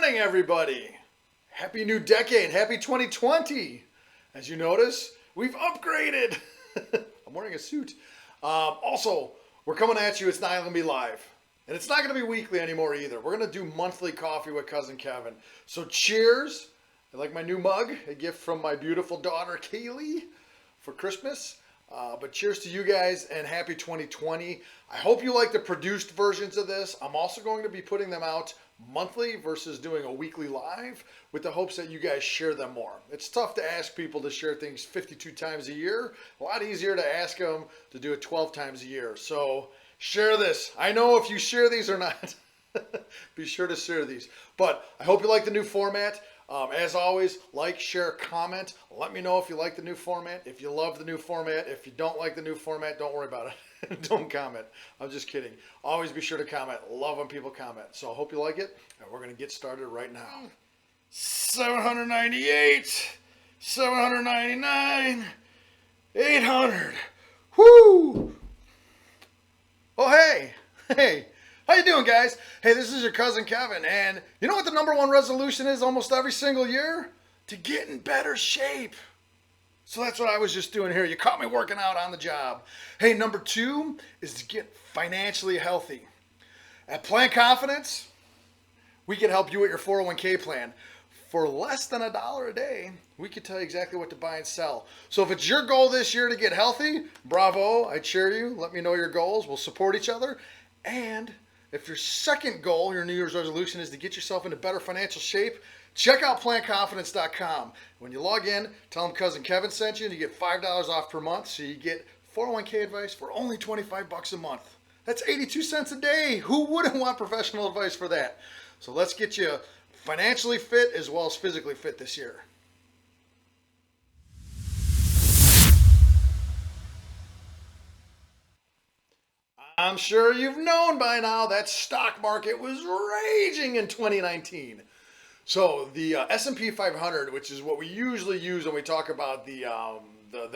morning, everybody. Happy new decade. Happy 2020. As you notice, we've upgraded. I'm wearing a suit. Also, we're coming at you. It's not going to be live. And it's not going to be weekly anymore either. We're going to do monthly coffee with Cousin Kevin. So cheers. I like my new mug. A gift from my beautiful daughter, Kaylee, for Christmas. But cheers to you guys and happy 2020. I hope you like the produced versions of this. I'm also going to be putting them out monthly versus doing a weekly live with the hopes that you guys share them more. It's tough to ask people to share things 52 times a year. A lot easier to ask them to do it 12 times a year. So share this. I know if you share these or not. Be sure to share these. But I hope you like the new format. As always, like, share, comment. Let me know if you like the new format, if you love the new format. If you don't like the new format, don't worry about it. Don't comment. I'm just kidding. Always be sure to comment. Love when people comment. So I hope you like it, and we're going to get started right now. 798, 799, 800. Whoo! Oh, hey. Hey. How you doing, guys? Hey, this is your cousin Kevin, and you know what the number one resolution is almost every single year? To get in better shape. So that's what I was just doing here. You caught me working out on the job. Hey, number two is to get financially healthy. At Plan Confidence, we can help you with your 401k plan. For less than $1 a day, we can tell you exactly what to buy and sell. So if it's your goal this year to get healthy, bravo, I cheer you. Let me know your goals. We'll support each other. And if your second goal, your New Year's resolution, is to get yourself into better financial shape, check out planconfidence.com. When you log in, tell them Cousin Kevin sent you, and you get $5 off per month. So you get 401k advice for only $25 a month. That's 82 cents a day. Who wouldn't want professional advice for that? So let's get you financially fit as well as physically fit this year. I'm sure you've known by now that stock market was raging in 2019. So the S&P 500, which is what we usually use when we talk about the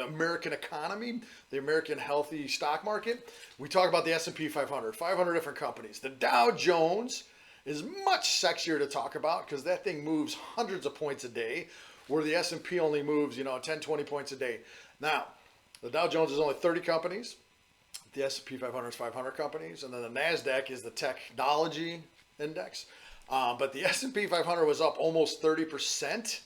American economy, the American healthy stock market, we talk about the S&P 500, 500 different companies. The Dow Jones is much sexier to talk about because that thing moves hundreds of points a day, where the S&P only moves, 10, 20 points a day. Now, the Dow Jones is only 30 companies. The S&P 500 is 500 companies, and then the NASDAQ is the technology index. But the S&P 500 was up almost 30%,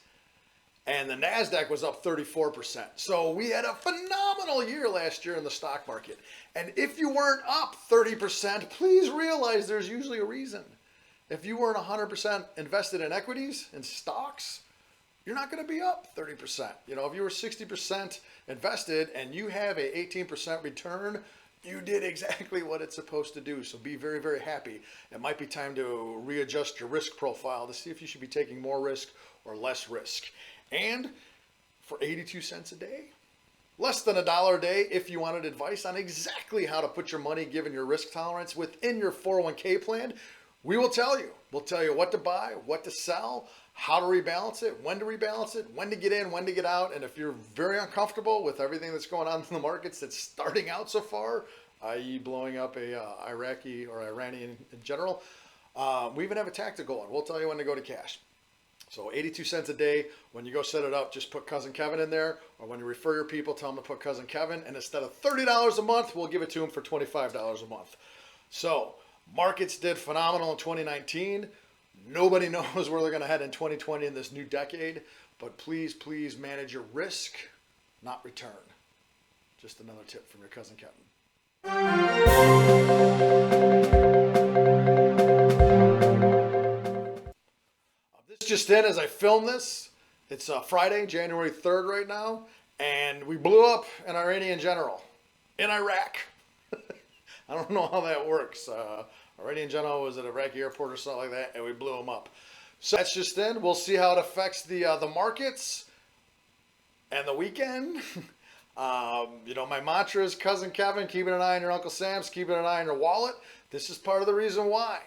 and the NASDAQ was up 34%. So we had a phenomenal year last year in the stock market. And if you weren't up 30%, please realize there's usually a reason. If you weren't 100% invested in equities and stocks, you're not going to be up 30%. If you were 60% invested and you have a 18% return, you did exactly what it's supposed to do. So be very, very happy. It might be time to readjust your risk profile to see if you should be taking more risk or less risk. And for 82 cents a day, less than $1 a day, if you wanted advice on exactly how to put your money, given your risk tolerance, within your 401k plan, we will tell you. We'll tell you what to buy, what to sell, how to rebalance it, when to get in, when to get out. And if you're very uncomfortable with everything that's going on in the markets that's starting out so far, i.e. blowing up a Iraqi or Iranian in general, we even have a tactical one. We'll tell you when to go to cash. So 82 cents a day. When you go set it up, just put Cousin Kevin in there. Or when you refer your people, tell them to put Cousin Kevin. And instead of $30 a month, we'll give it to them for $25 a month. So markets did phenomenal in 2019. Nobody knows where they're going to head in 2020 in this new decade, but please, please manage your risk, not return. Just another tip from your cousin Kevin. This just in as I film this. It's Friday, January 3rd right now, and we blew up an Iranian general in Iraq. I don't know how that works. Iranian general was at Iraqi airport or something like that, and we blew him up. So that's just in. We'll see how it affects the markets and the weekend. My mantra is Cousin Kevin, keeping an eye on your Uncle Sam's, keeping an eye on your wallet. This is part of the reason why.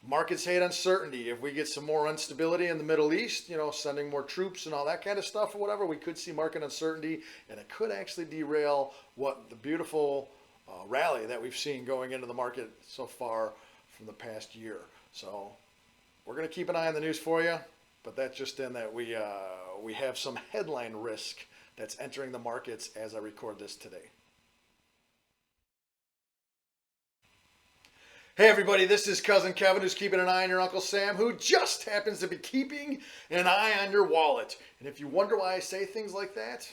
Markets hate uncertainty. If we get some more instability in the Middle East, sending more troops and all that kind of stuff or whatever, we could see market uncertainty, and it could actually derail what the beautiful rally that we've seen going into the market so far from the past year. So we're going to keep an eye on the news for you, but that's just in that we have some headline risk that's entering the markets as I record this today. Hey everybody, this is Cousin Kevin, who's keeping an eye on your Uncle Sam, who just happens to be keeping an eye on your wallet. And if you wonder why I say things like that,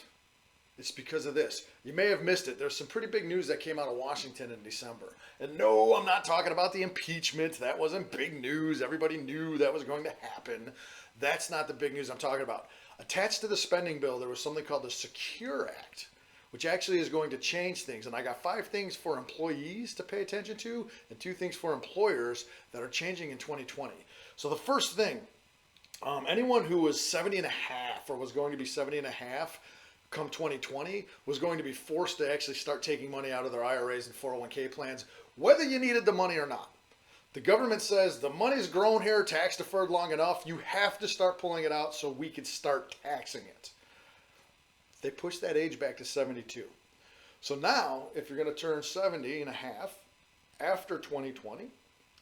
it's because of this. You may have missed it. There's some pretty big news that came out of Washington in December. And no, I'm not talking about the impeachment. That wasn't big news. Everybody knew that was going to happen. That's not the big news I'm talking about. Attached to the spending bill, there was something called the Secure Act, which actually is going to change things. And I got 5 things for employees to pay attention to and 2 things for employers that are changing in 2020. So the first thing, anyone who was 70 and a half or was going to be 70 and a half come 2020 was going to be forced to actually start taking money out of their IRAs and 401k plans, whether you needed the money or not. The government says the money's grown here, tax deferred long enough, you have to start pulling it out so we can start taxing it. They pushed that age back to 72. So now, if you're going to turn 70 and a half after 2020,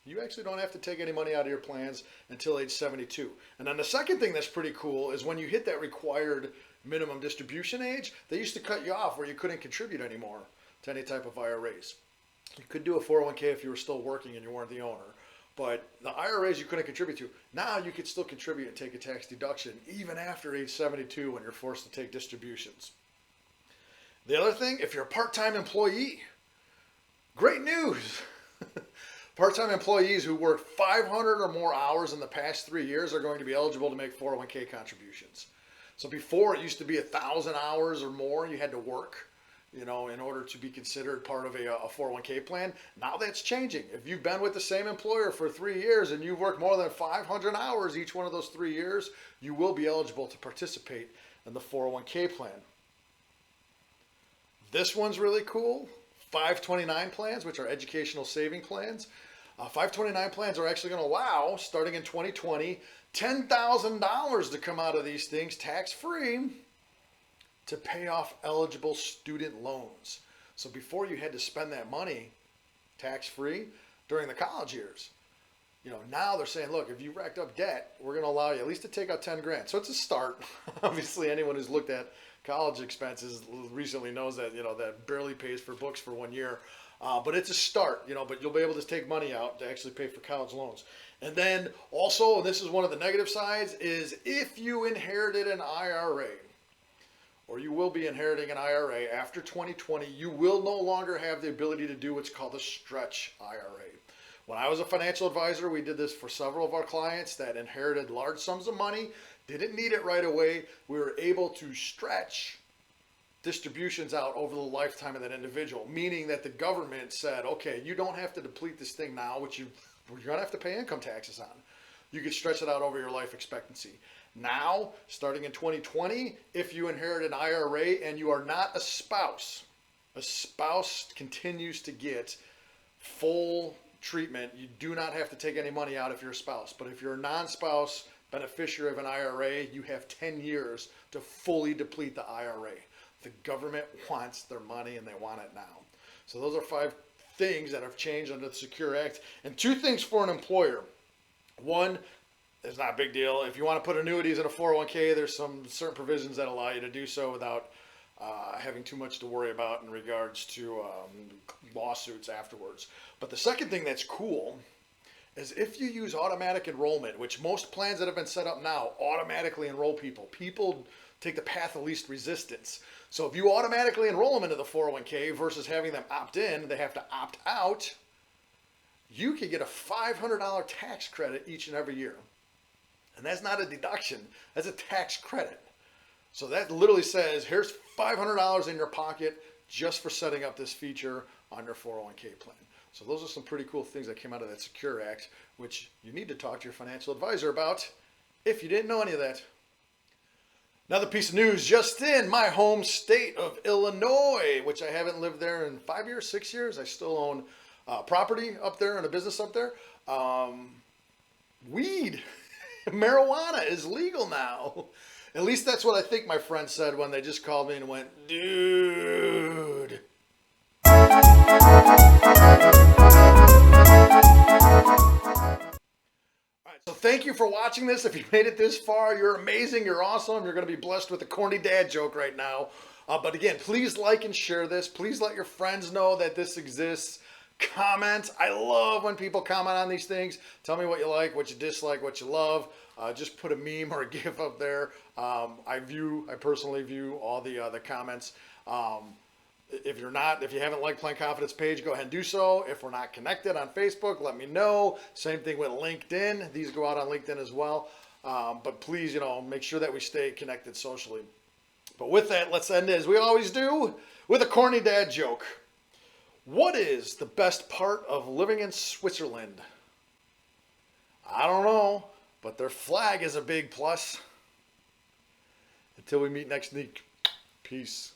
you actually don't have to take any money out of your plans until age 72. And then the second thing that's pretty cool is when you hit that required minimum distribution age, they used to cut you off where you couldn't contribute anymore to any type of IRAs. You could do a 401k if you were still working and you weren't the owner. But the IRAs you couldn't contribute to. Now you could still contribute and take a tax deduction even after age 72 when you're forced to take distributions. The other thing, if you're a part-time employee, great news. Part-time employees who work 500 or more hours in the past 3 years are going to be eligible to make 401k contributions. So before it used to be 1,000 hours or more you had to work, in order to be considered part of a 401k plan. Now that's changing. If you've been with the same employer for 3 years and you've worked more than 500 hours each one of those 3 years, you will be eligible to participate in the 401k plan. This one's really cool. 529 plans, which are educational saving plans. 529 plans are actually going to allow, starting in 2020, $10,000 to come out of these things tax-free to pay off eligible student loans. So before you had to spend that money tax-free during the college years. Now they're saying, look, if you racked up debt, we're going to allow you at least to take out 10 grand. So it's a start. Obviously, anyone who's looked at college expenses recently knows that, that barely pays for books for 1 year. But it's a start, but you'll be able to take money out to actually pay for college loans. And then also, and this is one of the negative sides, is if you inherited an IRA, or you will be inheriting an IRA after 2020, you will no longer have the ability to do what's called a stretch IRA. When I was a financial advisor, we did this for several of our clients that inherited large sums of money, didn't need it right away. We were able to stretch distributions out over the lifetime of that individual, meaning that the government said, okay, you don't have to deplete this thing now, which you're going to have to pay income taxes on. You could stretch it out over your life expectancy. Now, starting in 2020, if you inherit an IRA and you are not a spouse continues to get full treatment. You do not have to take any money out if you're a spouse. But if you're a non-spouse beneficiary of an IRA, you have 10 years to fully deplete the IRA. The government wants their money and they want it now. So those are 5 things that have changed under the Secure Act. And 2 things for an employer. One, it's not a big deal. If you want to put annuities in a 401k, there's some certain provisions that allow you to do so without having too much to worry about in regards to lawsuits afterwards. But the second thing that's cool is if you use automatic enrollment, which most plans that have been set up now automatically enroll people. People take the path of least resistance. So if you automatically enroll them into the 401k versus having them opt in, they have to opt out, you could get a $500 tax credit each and every year. And that's not a deduction, that's a tax credit. So that literally says, here's $500 in your pocket just for setting up this feature on your 401k plan. So those are some pretty cool things that came out of that Secure Act, which you need to talk to your financial advisor about if you didn't know any of that. Another piece of news just in my home state of Illinois, which I haven't lived there in 5 years, 6 years. I still own property up there and a business up there. Weed, marijuana is legal now. At least that's what I think my friend said when they just called me and went, dude. So thank you you for watching this. If you made it this far, you're amazing. You're awesome. You're going to be blessed with a corny dad joke right now. But again, please like and share this. Please let your friends know that this exists. Comment. I love when people comment on these things. Tell me what you like, what you dislike, what you love. Just put a meme or a GIF up there. I personally view all the comments. If you haven't liked Plain Confidence page, go ahead and do so. If we're not connected on Facebook, let me know. Same thing with LinkedIn. These go out on LinkedIn as well. But please, make sure that we stay connected socially. But with that, let's end as we always do with a corny dad joke. What is the best part of living in Switzerland? I don't know, but their flag is a big plus. Until we meet next week, peace.